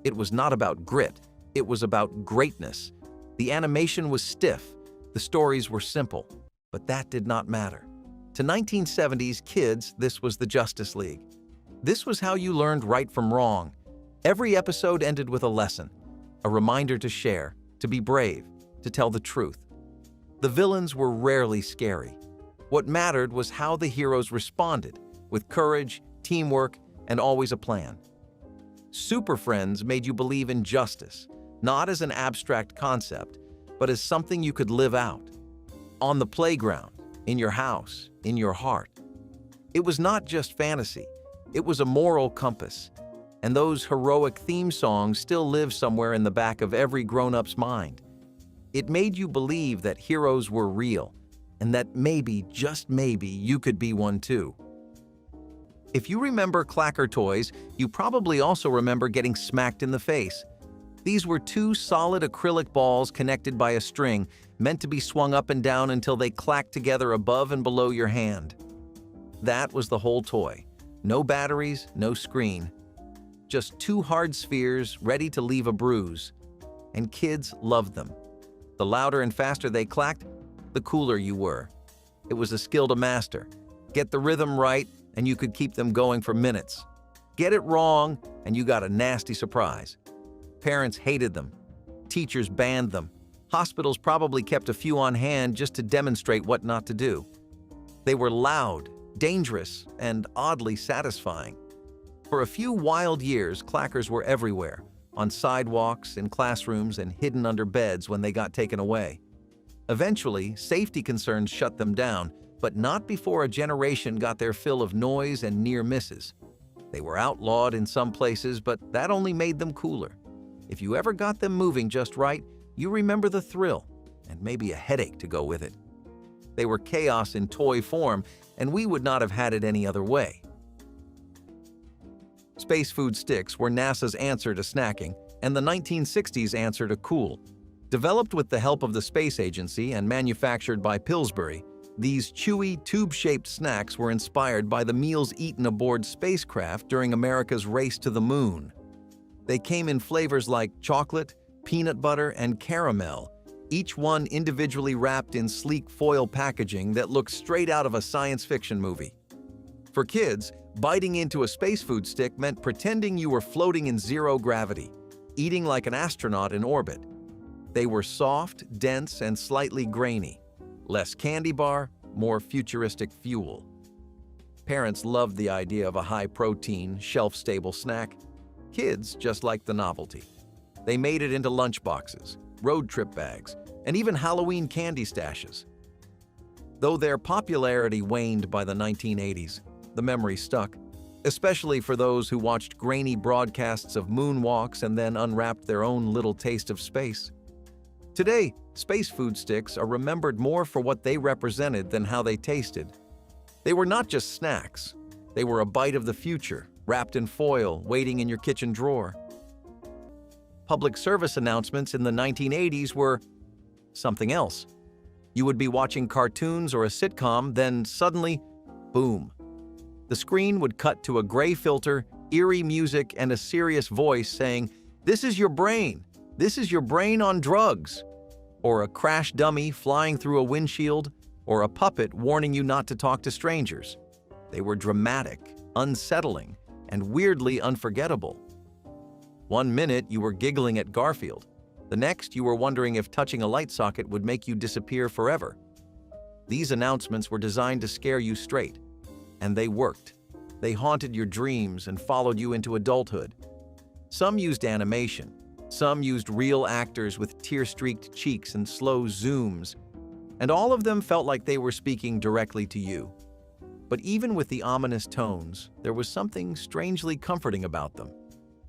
It was not about grit, it was about greatness. The animation was stiff, the stories were simple, but that did not matter. To 1970s kids, this was the Justice League. This was how you learned right from wrong. Every episode ended with a lesson, a reminder to share, to be brave, to tell the truth. The villains were rarely scary. What mattered was how the heroes responded, with courage, teamwork, and always a plan. Super Friends made you believe in justice, not as an abstract concept, but as something you could live out. On the playground, in your house, in your heart. It was not just fantasy, it was a moral compass. And those heroic theme songs still live somewhere in the back of every grown-up's mind. It made you believe that heroes were real, and that maybe, just maybe, you could be one too. If you remember clacker toys, you probably also remember getting smacked in the face. These were two solid acrylic balls connected by a string, meant to be swung up and down until they clacked together above and below your hand. That was the whole toy. No batteries, no screen. Just two hard spheres ready to leave a bruise. And kids loved them. The louder and faster they clacked, the cooler you were. It was a skill to master. Get the rhythm right, and you could keep them going for minutes. Get it wrong, and you got a nasty surprise. Parents hated them. Teachers banned them. Hospitals probably kept a few on hand just to demonstrate what not to do. They were loud, dangerous, and oddly satisfying. For a few wild years, clackers were everywhere, on sidewalks, in classrooms, and hidden under beds when they got taken away. Eventually, safety concerns shut them down, but not before a generation got their fill of noise and near misses. They were outlawed in some places, but that only made them cooler. If you ever got them moving just right, you remember the thrill, and maybe a headache to go with it. They were chaos in toy form, and we would not have had it any other way. Space food sticks were NASA's answer to snacking, and the 1960s answer to cool. Developed with the help of the Space Agency and manufactured by Pillsbury, these chewy, tube-shaped snacks were inspired by the meals eaten aboard spacecraft during America's race to the moon. They came in flavors like chocolate, peanut butter, and caramel, each one individually wrapped in sleek foil packaging that looked straight out of a science fiction movie. For kids, biting into a space food stick meant pretending you were floating in zero gravity, eating like an astronaut in orbit. They were soft, dense, and slightly grainy. Less candy bar, more futuristic fuel. Parents loved the idea of a high-protein, shelf-stable snack. Kids just liked the novelty. They made it into lunchboxes, road trip bags, and even Halloween candy stashes. Though their popularity waned by the 1980s, the memory stuck, especially for those who watched grainy broadcasts of moonwalks and then unwrapped their own little taste of space. Today, space food sticks are remembered more for what they represented than how they tasted. They were not just snacks. They were a bite of the future, wrapped in foil, waiting in your kitchen drawer. Public service announcements in the 1980s were something else. You would be watching cartoons or a sitcom, then suddenly, boom. The screen would cut to a gray filter, eerie music, and a serious voice saying, "This is your brain. This is your brain on drugs." Or a crash dummy flying through a windshield, or a puppet warning you not to talk to strangers. They were dramatic, unsettling, and weirdly unforgettable. One minute you were giggling at Garfield. The next you were wondering if touching a light socket would make you disappear forever. These announcements were designed to scare you straight. And they worked. They haunted your dreams and followed you into adulthood. Some used animation. Some used real actors with tear-streaked cheeks and slow zooms. And all of them felt like they were speaking directly to you. But even with the ominous tones, there was something strangely comforting about them.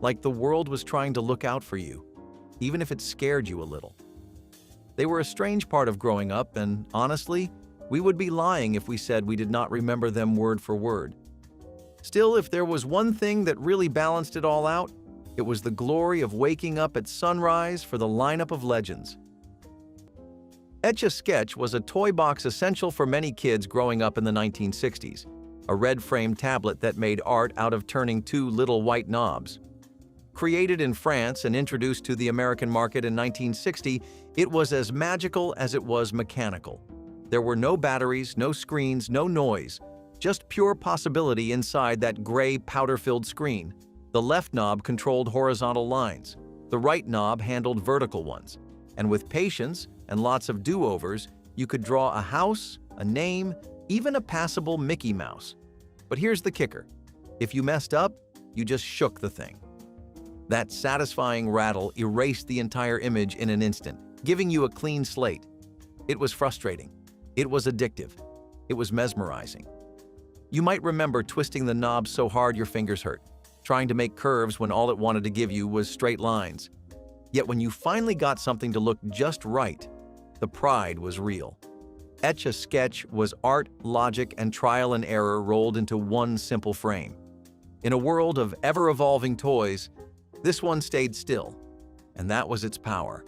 Like the world was trying to look out for you, even if it scared you a little. They were a strange part of growing up, and honestly, we would be lying if we said we did not remember them word for word. Still, if there was one thing that really balanced it all out, it was the glory of waking up at sunrise for the lineup of legends. Etch-a-Sketch was a toy box essential for many kids growing up in the 1960s, a red-framed tablet that made art out of turning two little white knobs. Created in France and introduced to the American market in 1960, it was as magical as it was mechanical. There were no batteries, no screens, no noise, just pure possibility inside that gray, powder-filled screen. The left knob controlled horizontal lines. The right knob handled vertical ones. And with patience and lots of do-overs, you could draw a house, a name, even a passable Mickey Mouse. But here's the kicker. If you messed up, you just shook the thing. That satisfying rattle erased the entire image in an instant, giving you a clean slate. It was frustrating. It was addictive. It was mesmerizing. You might remember twisting the knob so hard your fingers hurt, trying to make curves when all it wanted to give you was straight lines. Yet when you finally got something to look just right, the pride was real. Etch-a-Sketch was art, logic, and trial and error rolled into one simple frame. In a world of ever-evolving toys, this one stayed still, and that was its power.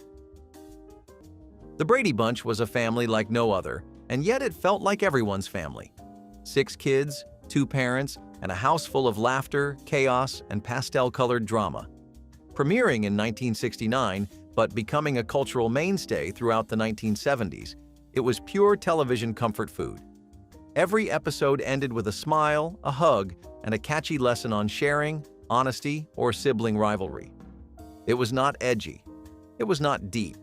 The Brady Bunch was a family like no other, and yet it felt like everyone's family. 6 kids, 2 parents, and a house full of laughter, chaos, and pastel-colored drama. Premiering in 1969, but becoming a cultural mainstay throughout the 1970s, it was pure television comfort food. Every episode ended with a smile, a hug, and a catchy lesson on sharing, honesty, or sibling rivalry. It was not edgy. It was not deep.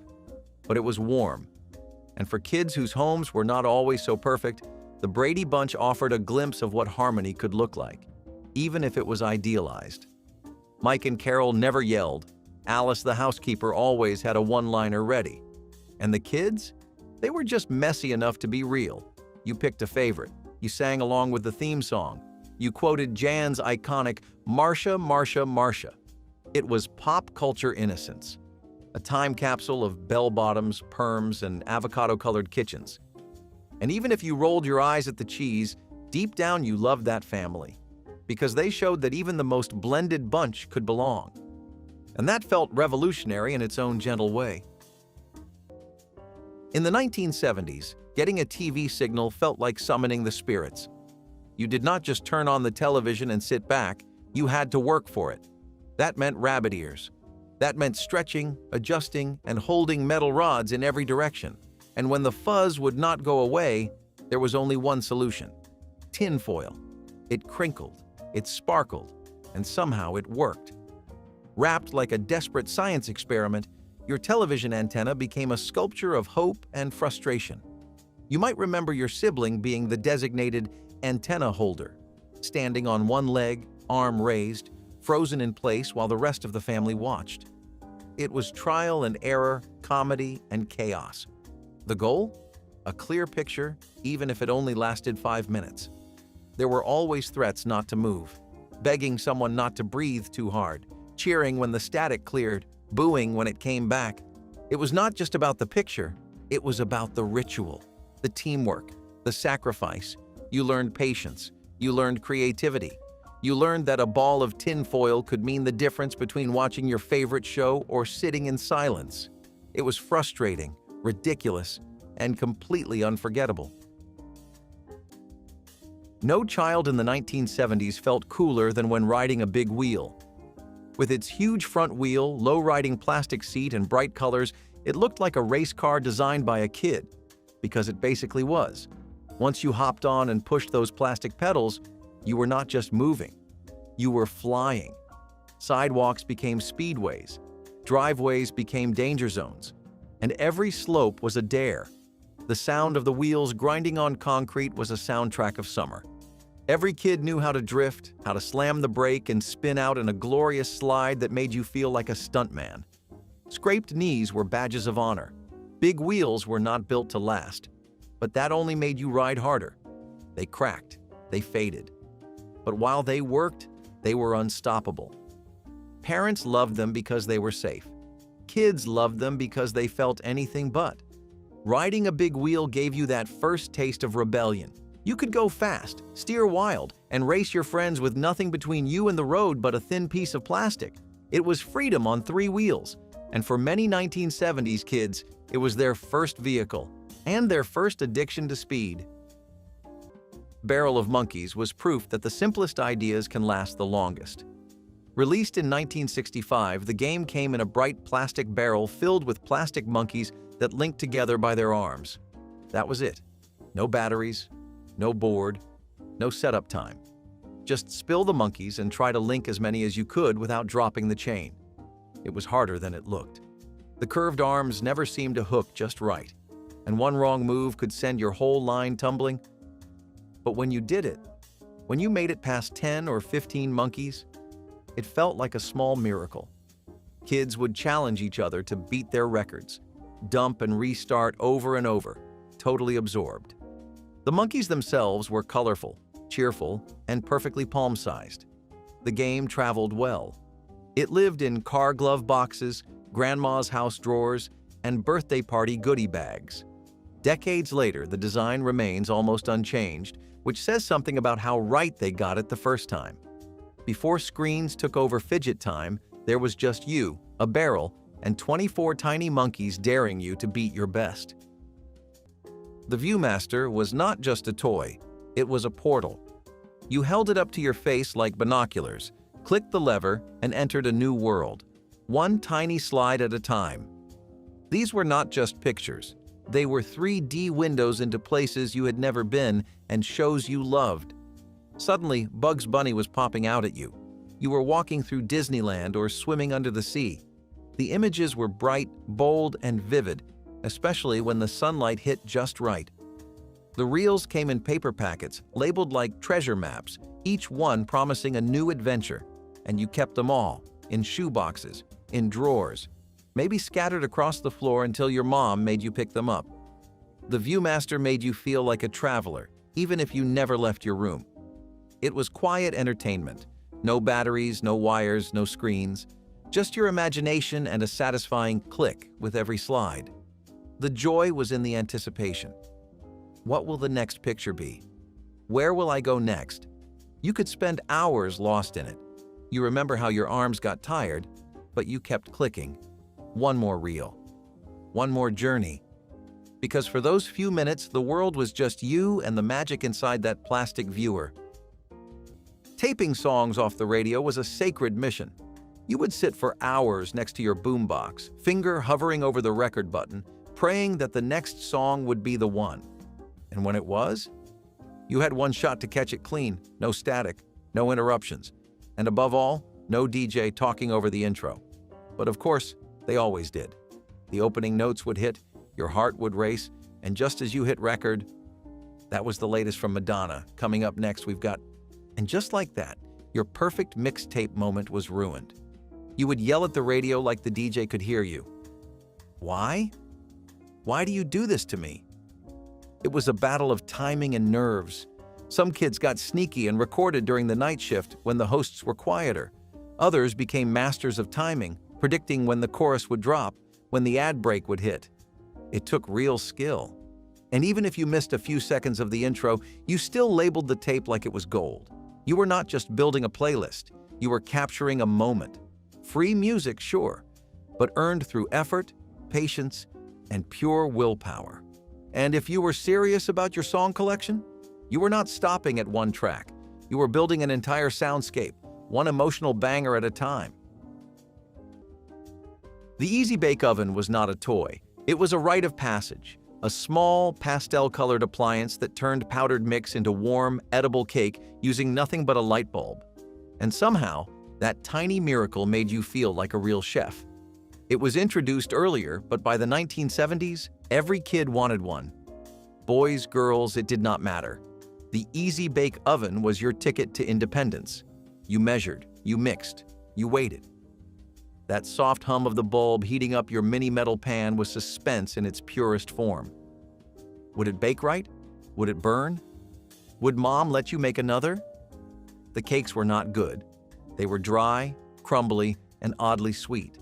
But it was warm. And for kids whose homes were not always so perfect, the Brady Bunch offered a glimpse of what harmony could look like, even if it was idealized. Mike and Carol never yelled. Alice the housekeeper always had a one-liner ready. And the kids? They were just messy enough to be real. You picked a favorite. You sang along with the theme song. You quoted Jan's iconic "Marcia, Marcia, Marcia." It was pop culture innocence. A time capsule of bell-bottoms, perms, and avocado-colored kitchens. And even if you rolled your eyes at the cheese, deep down you loved that family. Because they showed that even the most blended bunch could belong. And that felt revolutionary in its own gentle way. In the 1970s, getting a TV signal felt like summoning the spirits. You did not just turn on the television and sit back, you had to work for it. That meant rabbit ears. That meant stretching, adjusting, and holding metal rods in every direction. And when the fuzz would not go away, there was only one solution: tinfoil. It crinkled, it sparkled, and somehow it worked. Wrapped like a desperate science experiment, your television antenna became a sculpture of hope and frustration. You might remember your sibling being the designated antenna holder, standing on one leg, arm raised, frozen in place while the rest of the family watched. It was trial and error, comedy, and chaos. The goal? A clear picture, even if it only lasted 5 minutes. There were always threats not to move, begging someone not to breathe too hard, cheering when the static cleared, booing when it came back. It was not just about the picture, it was about the ritual, the teamwork, the sacrifice. You learned patience, you learned creativity. You learned that a ball of tinfoil could mean the difference between watching your favorite show or sitting in silence. It was frustrating, ridiculous, and completely unforgettable. No child in the 1970s felt cooler than when riding a big wheel. With its huge front wheel, low-riding plastic seat, and bright colors, it looked like a race car designed by a kid, because it basically was. Once you hopped on and pushed those plastic pedals, you were not just moving, you were flying. Sidewalks became speedways, driveways became danger zones, and every slope was a dare. The sound of the wheels grinding on concrete was a soundtrack of summer. Every kid knew how to drift, how to slam the brake and spin out in a glorious slide that made you feel like a stuntman. Scraped knees were badges of honor. Big wheels were not built to last, but that only made you ride harder. They cracked, they faded. But while they worked, they were unstoppable. Parents loved them because they were safe. Kids loved them because they felt anything but. Riding a big wheel gave you that first taste of rebellion. You could go fast, steer wild, and race your friends with nothing between you and the road but a thin piece of plastic. It was freedom on 3 wheels, and for many 1970s kids, it was their first vehicle and their first addiction to speed. Barrel of Monkeys was proof that the simplest ideas can last the longest. Released in 1965, the game came in a bright plastic barrel filled with plastic monkeys that linked together by their arms. That was it. No batteries, no board, no setup time. Just spill the monkeys and try to link as many as you could without dropping the chain. It was harder than it looked. The curved arms never seemed to hook just right, and one wrong move could send your whole line tumbling. But when you did it, when you made it past 10 or 15 monkeys, it felt like a small miracle. Kids would challenge each other to beat their records, dump and restart over and over, totally absorbed. The monkeys themselves were colorful, cheerful, and perfectly palm-sized. The game traveled well. It lived in car glove boxes, grandma's house drawers, and birthday party goodie bags. Decades later, the design remains almost unchanged, which says something about how right they got it the first time. Before screens took over fidget time, there was just you, a barrel, and 24 tiny monkeys daring you to beat your best. The Viewmaster was not just a toy, it was a portal. You held it up to your face like binoculars, clicked the lever, and entered a new world, one tiny slide at a time. These were not just pictures. They were 3D windows into places you had never been and shows you loved. Suddenly, Bugs Bunny was popping out at you. You were walking through Disneyland or swimming under the sea. The images were bright, bold, and vivid, especially when the sunlight hit just right. The reels came in paper packets, labeled like treasure maps, each one promising a new adventure, and you kept them all, in shoeboxes, in drawers, maybe scattered across the floor until your mom made you pick them up. The Viewmaster made you feel like a traveler, even if you never left your room. It was quiet entertainment. No batteries, no wires, no screens. Just your imagination and a satisfying click with every slide. The joy was in the anticipation. What will the next picture be? Where will I go next? You could spend hours lost in it. You remember how your arms got tired, but you kept clicking. One more reel. One more journey. Because for those few minutes, the world was just you and the magic inside that plastic viewer. Taping songs off the radio was a sacred mission. You would sit for hours next to your boombox, finger hovering over the record button, praying that the next song would be the one. And when it was, you had one shot to catch it clean, no static, no interruptions, and above all, no DJ talking over the intro. But of course, they always did. The opening notes would hit, your heart would race, and just as you hit record, that was the latest from Madonna. Coming up next, we've got... And just like that, your perfect mixtape moment was ruined. You would yell at the radio like the DJ could hear you. Why? Why do you do this to me? It was a battle of timing and nerves. Some kids got sneaky and recorded during the night shift when the hosts were quieter. Others became masters of timing, predicting when the chorus would drop, when the ad break would hit. It took real skill. And even if you missed a few seconds of the intro, you still labeled the tape like it was gold. You were not just building a playlist, you were capturing a moment. Free music, sure, but earned through effort, patience, and pure willpower. And if you were serious about your song collection, you were not stopping at one track. You were building an entire soundscape, one emotional banger at a time. The Easy Bake Oven was not a toy. It was a rite of passage, a small, pastel-colored appliance that turned powdered mix into warm, edible cake using nothing but a light bulb. And somehow, that tiny miracle made you feel like a real chef. It was introduced earlier, but by the 1970s, every kid wanted one. Boys, girls, it did not matter. The Easy Bake Oven was your ticket to independence. You measured, you mixed, you waited. That soft hum of the bulb heating up your mini metal pan was suspense in its purest form. Would it bake right? Would it burn? Would Mom let you make another? The cakes were not good. They were dry, crumbly, and oddly sweet.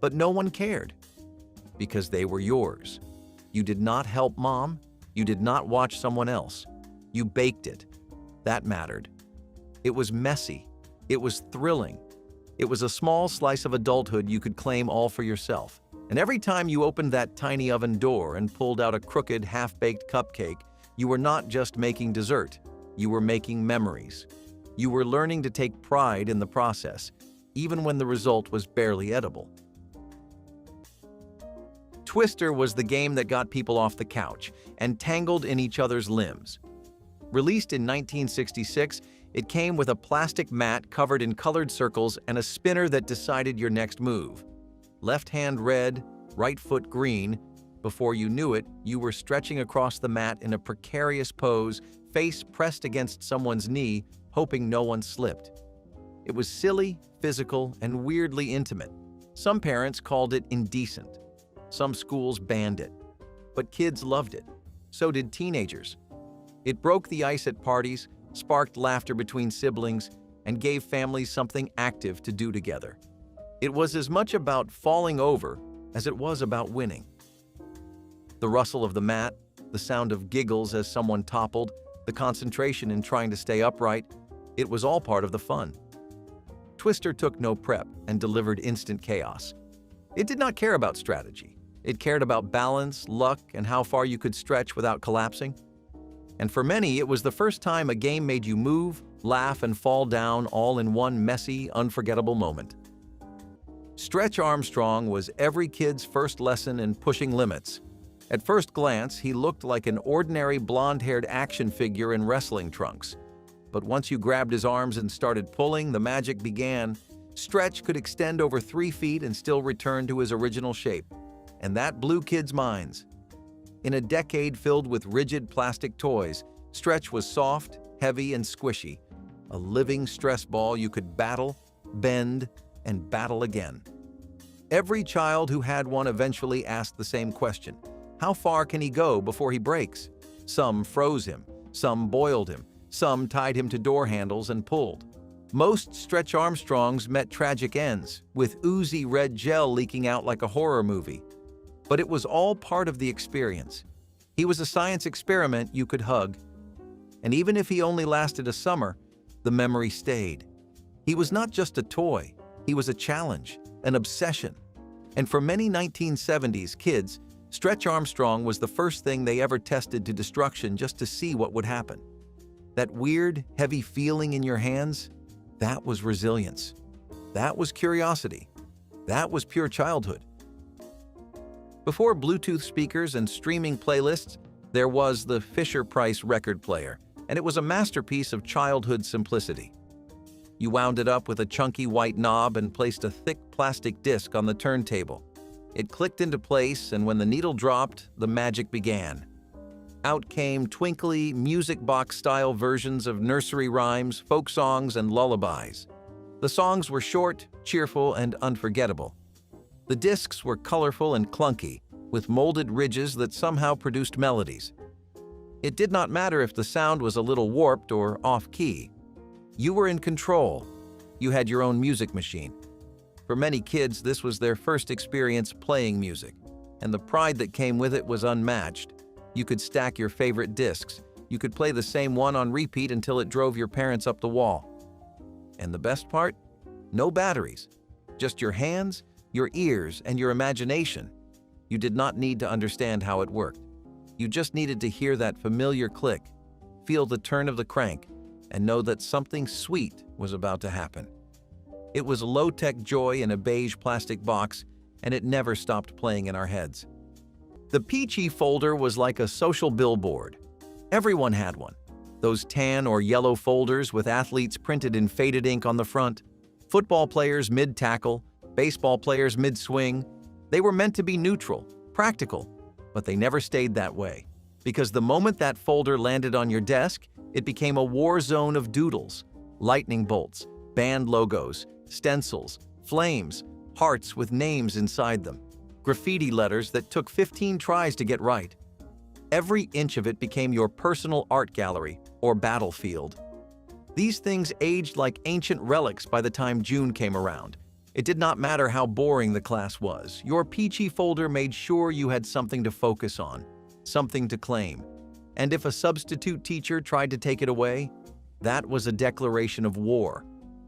But no one cared, because they were yours. You did not help Mom. You did not watch someone else. You baked it. That mattered. It was messy. It was thrilling. It was a small slice of adulthood you could claim all for yourself. And every time you opened that tiny oven door and pulled out a crooked, half-baked cupcake, you were not just making dessert. You were making memories. You were learning to take pride in the process, even when the result was barely edible. Twister was the game that got people off the couch and tangled in each other's limbs. Released in 1966, it came with a plastic mat covered in colored circles and a spinner that decided your next move. Left hand red, right foot green. Before you knew it, you were stretching across the mat in a precarious pose, face pressed against someone's knee, hoping no one slipped. It was silly, physical, and weirdly intimate. Some parents called it indecent. Some schools banned it. But kids loved it. So did teenagers. It broke the ice at parties, sparked laughter between siblings, and gave families something active to do together. It was as much about falling over as it was about winning. The rustle of the mat, the sound of giggles as someone toppled, the concentration in trying to stay upright, it was all part of the fun. Twister took no prep and delivered instant chaos. It did not care about strategy. It cared about balance, luck, and how far you could stretch without collapsing. And for many, it was the first time a game made you move, laugh, and fall down all in one messy, unforgettable moment. Stretch Armstrong was every kid's first lesson in pushing limits. At first glance, he looked like an ordinary blonde-haired action figure in wrestling trunks. But once you grabbed his arms and started pulling, the magic began. Stretch could extend over 3 feet and still return to his original shape. And that blew kids' minds. In a decade filled with rigid plastic toys, Stretch was soft, heavy, and squishy. A living stress ball you could battle, bend, and battle again. Every child who had one eventually asked the same question. How far can he go before he breaks? Some froze him, some boiled him, some tied him to door handles and pulled. Most Stretch Armstrongs met tragic ends, with oozy red gel leaking out like a horror movie. But it was all part of the experience. He was a science experiment you could hug. And even if he only lasted a summer, the memory stayed. He was not just a toy, he was a challenge, an obsession. And for many 1970s kids, Stretch Armstrong was the first thing they ever tested to destruction just to see what would happen. That weird, heavy feeling in your hands, that was resilience. That was curiosity. That was pure childhood. Before Bluetooth speakers and streaming playlists, there was the Fisher-Price record player, and it was a masterpiece of childhood simplicity. You wound it up with a chunky white knob and placed a thick plastic disc on the turntable. It clicked into place, and when the needle dropped, the magic began. Out came twinkly, music box-style versions of nursery rhymes, folk songs, and lullabies. The songs were short, cheerful, and unforgettable. The discs were colorful and clunky, with molded ridges that somehow produced melodies. It did not matter if the sound was a little warped or off-key. You were in control. You had your own music machine. For many kids, this was their first experience playing music, and the pride that came with it was unmatched. You could stack your favorite discs. You could play the same one on repeat until it drove your parents up the wall. And the best part? No batteries. Just your hands, your ears, and your imagination. You did not need to understand how it worked. You just needed to hear that familiar click, feel the turn of the crank, and know that something sweet was about to happen. It was low-tech joy in a beige plastic box, and it never stopped playing in our heads. The peachy folder was like a social billboard. Everyone had one. Those tan or yellow folders with athletes printed in faded ink on the front, football players mid-tackle, baseball players mid-swing. They were meant to be neutral, practical, but they never stayed that way. Because the moment that folder landed on your desk, it became a war zone of doodles, lightning bolts, band logos, stencils, flames, hearts with names inside them, graffiti letters that took 15 tries to get right. Every inch of it became your personal art gallery or battlefield. These things aged like ancient relics by the time June came around. It did not matter how boring the class was. Your peachy folder made sure you had something to focus on, something to claim. And if a substitute teacher tried to take it away, that was a declaration of war.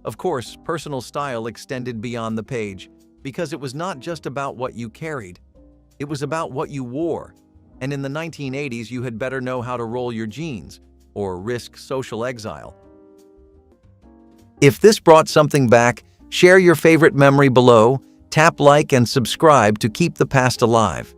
Of course, personal style extended beyond the page, because it was not just about what you carried. It was about what you wore. And in the 1980s, you had better know how to roll your jeans or risk social exile. If this brought something back, share your favorite memory below, tap like and subscribe to keep the past alive.